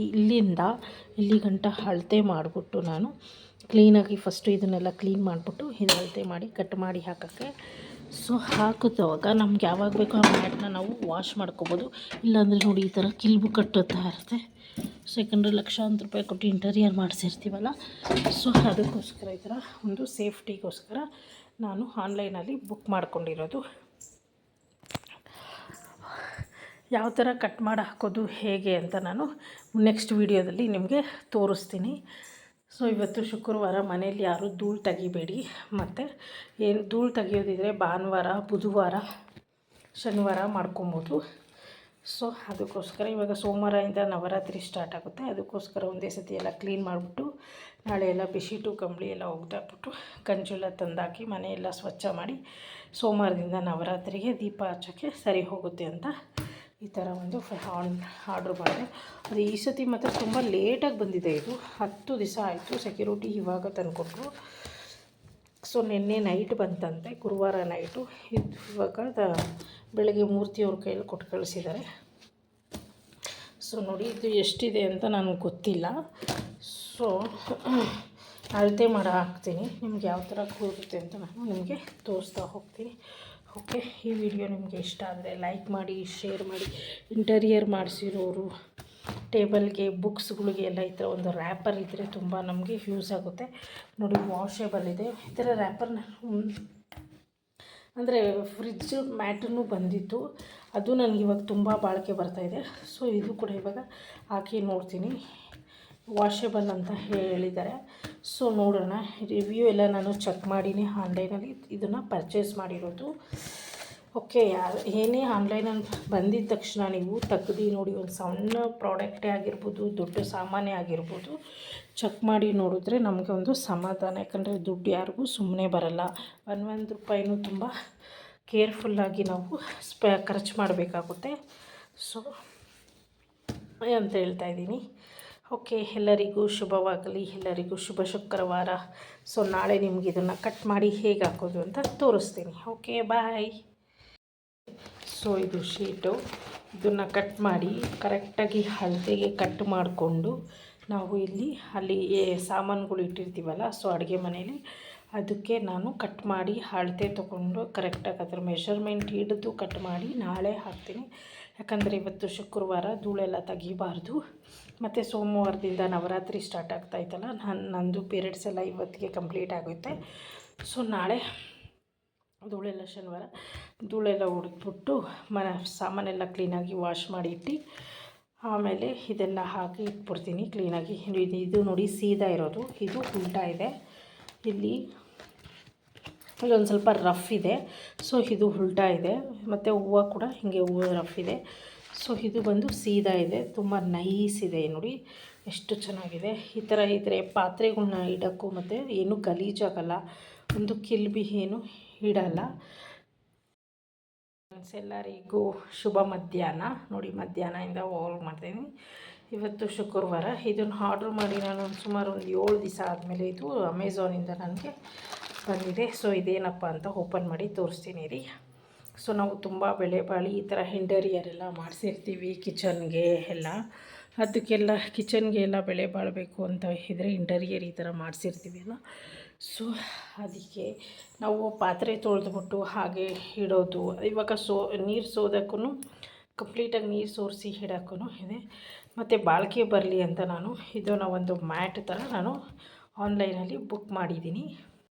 ಇಲ್ಲಿಂದ ಇಲ್ಲಿ ಗಂಟ ಅಳತೆ ಮಾಡಿಬಿಟ್ಟು ನಾನು ಕ್ಲೀನಾಗಿ ಫಸ್ಟು ಇದನ್ನೆಲ್ಲ ಕ್ಲೀನ್ ಮಾಡಿಬಿಟ್ಟು ಇದು ಅಳತೆ ಮಾಡಿ ಕಟ್ ಮಾಡಿ ಹಾಕೋಕ್ಕೆ. ಸೊ ಹಾಕಿದವಾಗ ನಮ್ಗೆ ಯಾವಾಗ ಬೇಕೋ ಆ ಮ್ಯಾಟ್ನ ನಾವು ವಾಶ್ ಮಾಡ್ಕೊಬೋದು. ಇಲ್ಲಾಂದರೆ ನೋಡಿ ಈ ಥರ ಕಿಲ್ಬು ಕಟ್ಟುತ್ತಾ ಇರುತ್ತೆ. ಸೊ ಯಾಕಂದರೆ ಲಕ್ಷಾಂತರ ರೂಪಾಯಿ ಕೊಟ್ಟು ಇಂಟೀರಿಯರ್ ಮಾಡಿಸಿರ್ತೀವಲ್ಲ. ಸೊ ಅದಕ್ಕೋಸ್ಕರ ಈ ಥರ ಒಂದು ಸೇಫ್ಟಿಗೋಸ್ಕರ ನಾನು ಆನ್ಲೈನಲ್ಲಿ ಬುಕ್ ಮಾಡ್ಕೊಂಡಿರೋದು. ಯಾವ ಥರ ಕಟ್ ಮಾಡಿ ಹಾಕೋದು ಹೇಗೆ ಅಂತ ನಾನು ನೆಕ್ಸ್ಟ್ ವೀಡಿಯೋದಲ್ಲಿ ನಿಮಗೆ ತೋರಿಸ್ತೀನಿ. ಸೊ ಇವತ್ತು ಶುಕ್ರವಾರ, ಮನೇಲಿ ಯಾರೂ ಧೂಳು ತೆಗಿಬೇಡಿ. ಮತ್ತು ಏನು ಧೂಳು ತೆಗಿಯೋದಿದ್ರೆ ಭಾನುವಾರ, ಬುಧವಾರ, ಶನಿವಾರ ಮಾಡ್ಕೊಬೋದು. ಸೊ ಅದಕ್ಕೋಸ್ಕರ ಇವಾಗ ಸೋಮವಾರದಿಂದ ನವರಾತ್ರಿ ಸ್ಟಾರ್ಟ್ ಆಗುತ್ತೆ. ಅದಕ್ಕೋಸ್ಕರ ಒಂದೇ ಸತಿ ಎಲ್ಲ ಕ್ಲೀನ್ ಮಾಡಿಬಿಟ್ಟು ನಾಳೆ ಎಲ್ಲ ಬೆಡ್ಶೀಟು ಕಂಬಳಿ ಎಲ್ಲ ಒಗೆದಾಕ್ಬಿಟ್ಟು ಗಂಜೆಲ್ಲ ತಂದಾಕಿ ಮನೆಯೆಲ್ಲ ಸ್ವಚ್ಛ ಮಾಡಿ ಸೋಮವಾರದಿಂದ ನವರಾತ್ರಿಗೆ ದೀಪ ಹಚ್ಚೋಕ್ಕೆ ಸರಿ ಹೋಗುತ್ತೆ ಅಂತ ಈ ಥರ ಒಂದು ಆರ್ಡ್ರ್ ಮಾಡಿದೆ. ಅದು ಈ ಸತಿ ಮಾತ್ರ ತುಂಬ ಲೇಟಾಗಿ ಬಂದಿದೆ. ಇದು 10 ದಿವಸ ಆಯಿತು. ಸೆಕ್ಯೂರಿಟಿ ಇವಾಗ ತಂದುಕೊಟ್ರು. ಸೊ ನಿನ್ನೆ ನೈಟ್ ಬಂತಂತೆ, ಗುರುವಾರ ನೈಟು. ಇದು ಇವಾಗ ಬೆಳಗ್ಗೆ ಮೂರ್ತಿಯವ್ರ ಕೈಯಲ್ಲಿ ಕೊಟ್ಟು ಕಳಿಸಿದ್ದಾರೆ. ಸೊ ನೋಡಿ ಇದು ಎಷ್ಟಿದೆ ಅಂತ ನನಗೆ ಗೊತ್ತಿಲ್ಲ. ಸೊ ಅಳತೆ ಮಾಡಿ ಹಾಕ್ತೀನಿ. ನಿಮ್ಗೆ ಯಾವ ಥರ ಕೂರುತ್ತೆ ಅಂತ ನಾನು ನಿಮಗೆ ತೋರಿಸ್ತಾ ಹೋಗ್ತೀನಿ. ಓಕೆ, ಈ ವಿಡಿಯೋ ನಿಮಗೆ ಇಷ್ಟ ಆದರೆ ಲೈಕ್ ಮಾಡಿ, ಶೇರ್ ಮಾಡಿ. ಇಂಟೀರಿಯರ್ ಮಾಡಿಸಿರೋರು ಟೇಬಲ್ಗೆ, ಬುಕ್ಸ್ಗಳಿಗೆ ಎಲ್ಲ ಈ ಥರ ಒಂದು ರ್ಯಾಪರ್ ಇದ್ದರೆ ತುಂಬ ನಮಗೆ ಯೂಸ್ ಆಗುತ್ತೆ. ನೋಡಿ ವಾಷೇಬಲ್ ಇದೆ. ಈ ಥರ ರ್ಯಾಪರ್ನ ಅಂದರೆ ಫ್ರಿಡ್ಜ್ ಮ್ಯಾಟನ್ನು ಬಂದಿತ್ತು. ಅದು ನನಗೆ ಇವಾಗ ತುಂಬ ಬಾಳಿಕೆ ಬರ್ತಾಯಿದೆ. ಸೊ ಇದು ಕೂಡ ಇವಾಗ ಹಾಕಿ ನೋಡ್ತೀನಿ. ವಾಷೇಬಲ್ ಅಂತ ಹೇಳಿದ್ದಾರೆ. ಸೊ ನೋಡೋಣ. ರಿವ್ಯೂ ಎಲ್ಲ ನಾನು ಚೆಕ್ ಮಾಡಿನೇ ಆನ್ಲೈನಲ್ಲಿ ಇದನ್ನು ಪರ್ಚೇಸ್ ಮಾಡಿರೋದು. ಓಕೆ, ಏನೇ ಆನ್ಲೈನಲ್ಲಿ ಬಂದಿದ್ದ ತಕ್ಷಣ ನೀವು ತೆಗ್ದು ನೋಡಿ, ಒಂದು ಸಣ್ಣ ಪ್ರಾಡಕ್ಟೇ ಆಗಿರ್ಬೋದು, ದೊಡ್ಡ ಸಾಮಾನೇ ಆಗಿರ್ಬೋದು, ಚೆಕ್ ಮಾಡಿ ನೋಡಿದ್ರೆ ನಮಗೆ ಒಂದು ಸಮಾಧಾನ. ಯಾಕಂದರೆ ದುಡ್ಡು ಯಾರಿಗೂ ಸುಮ್ಮನೆ ಬರಲ್ಲ. ಒಂದು ರೂಪಾಯಿನೂ ತುಂಬ ಕೇರ್ಫುಲ್ಲಾಗಿ ನಾವು ಖರ್ಚು ಮಾಡಬೇಕಾಗುತ್ತೆ. ಸೊ ಅಂತ ಹೇಳ್ತಾಯಿದ್ದೀನಿ. ಓಕೆ, ಎಲ್ಲರಿಗೂ ಶುಭವಾಗಲಿ. ಎಲ್ಲರಿಗೂ ಶುಭ ಶುಕ್ರವಾರ. ಸೊ ನಾಳೆ ನಿಮ್ಗೆ ಇದನ್ನು ಕಟ್ ಮಾಡಿ ಹೇಗೆ ಹಾಕೋದು ಅಂತ ತೋರಿಸ್ತೀನಿ. ಓಕೆ, ಬಾಯ್. ಸೊ ಇದು ಶೀಟು. ಇದನ್ನು ಕಟ್ ಮಾಡಿ ಕರೆಕ್ಟಾಗಿ ಅಳತೆಗೆ ಕಟ್ ಮಾಡಿಕೊಂಡು ನಾವು ಅಲ್ಲಿ ಸಾಮಾನುಗಳು ಇಟ್ಟಿರ್ತೀವಲ್ಲ, ಸೊ ಅಡುಗೆ ಮನೇಲಿ ಅದಕ್ಕೆ ನಾನು ಕಟ್ ಮಾಡಿ ಅಳತೆ ತೊಗೊಂಡು ಕರೆಕ್ಟಾಗಿ ಅದರ ಮೆಷರ್ಮೆಂಟ್ ಹಿಡಿದು ಕಟ್ ಮಾಡಿ ನಾಳೆ ಹಾಕ್ತೀನಿ. ಯಾಕಂದರೆ ಇವತ್ತು ಶುಕ್ರವಾರ, ಧೂಳೆಲ್ಲ ತೆಗಿಬಾರ್ದು. ಮತ್ತು ಸೋಮವಾರದಿಂದ ನವರಾತ್ರಿ ಸ್ಟಾರ್ಟ್ ಆಗ್ತಾಯಿತ್ತಲ್ಲ, ನಂದು ಪೀರಿಯಡ್ಸ್ ಎಲ್ಲ ಇವತ್ತಿಗೆ ಕಂಪ್ಲೀಟ್ ಆಗುತ್ತೆ. ಸೊ ನಾಳೆ ಧೂಳೆಲ್ಲ ಶನಿವಾರ ಧೂಳೆಲ್ಲ ಹೊಡೆದ್ಬಿಟ್ಟು ಸಾಮಾನೆಲ್ಲ ಕ್ಲೀನಾಗಿ ವಾಶ್ ಮಾಡಿ ಇಟ್ಟು ಆಮೇಲೆ ಇದೆಲ್ಲ ಹಾಕಿ ಇಟ್ಬಿಡ್ತೀನಿ ಕ್ಲೀನಾಗಿ. ಇದು ನೋಡಿ ಸೀದಾ ಇರೋದು, ಇದು ಉಲ್ಟಾ ಇದೆ. ಇಲ್ಲಿ ಇದೊಂದು ಸ್ವಲ್ಪ ರಫ್ ಇದೆ. ಸೊ ಇದು ಉಲ್ಟಾ ಇದೆ. ಮತ್ತು ಹೂವು ಕೂಡ ಹೀಗೆ ಹೂವು ರಫ್ ಇದೆ. ಸೊ ಇದು ಬಂದು ಸೀದಾ ಇದೆ. ತುಂಬ ನೈಸ್ ಇದೆ ನೋಡಿ, ಎಷ್ಟು ಚೆನ್ನಾಗಿದೆ. ಈ ಥರ ಇದ್ದರೆ ಪಾತ್ರೆಗಳ್ನ ಇಡೋಕ್ಕೂ ಮತ್ತು ಏನೂ ಗಲೀಜಾಗಲ್ಲ, ಒಂದು ಕಿಲ್ಬಿ ಏನು ಇಡಲ್ಲ. ಎಲ್ಲರಿಗೂ ಶುಭ ಮಧ್ಯಾಹ್ನ. ನೋಡಿ ಮಧ್ಯಾಹ್ನದಿಂದ ಹೋಗಿ ಮಾಡ್ತೀನಿ. ಇವತ್ತು ಶುಕ್ರವಾರ. ಇದನ್ನು ಆರ್ಡ್ರ್ ಮಾಡಿ ನಾನು ಸುಮಾರು ಒಂದು 7 ದಿವಸ ಆದಮೇಲೆ ಇದು ಅಮೆಝಾನಿಂದ ನನಗೆ ಬಂದಿದೆ. ಸೊ ಇದೇನಪ್ಪ ಅಂತ ಓಪನ್ ಮಾಡಿ ತೋರಿಸ್ತೀನಿ ರೀ. ಸೊ ನಾವು ತುಂಬ ಬೆಲೆ ಬಾಳಿ ಈ ಥರ ಇಂಟೀರಿಯರ್ ಎಲ್ಲ ಮಾಡಿಸಿರ್ತೀವಿ ಕಿಚನ್ಗೆ ಎಲ್ಲ. ಅದಕ್ಕೆಲ್ಲ ಕಿಚನ್ಗೆ ಎಲ್ಲ ಬೆಲೆ ಬಾಳಬೇಕು ಅಂತ ಇದ್ದರೆ ಇಂಟೀರಿಯರ್ ಈ ಥರ ಮಾಡಿಸಿರ್ತೀವಿ ಅಲ್ಲ. ಸೊ ಅದಕ್ಕೆ ನಾವು ಪಾತ್ರೆ ತೊಳೆದ್ಬಿಟ್ಟು ಹಾಗೆ ಇಡೋದು. ಇವಾಗ ನೀರು ಸೋದಕ್ಕೂ ಕಂಪ್ಲೀಟಾಗಿ ನೀರು ಸೋರಿಸಿ ಇಡೋಕ್ಕೂ ಇದೆ. ಮತ್ತು ಬಾಳಿಕೆ ಬರಲಿ ಅಂತ ನಾನು ಇದನ್ನು ಒಂದು ಮ್ಯಾಟ್ ಥರ ನಾನು ಆನ್ಲೈನಲ್ಲಿ ಬುಕ್ ಮಾಡಿದ್ದೀನಿ.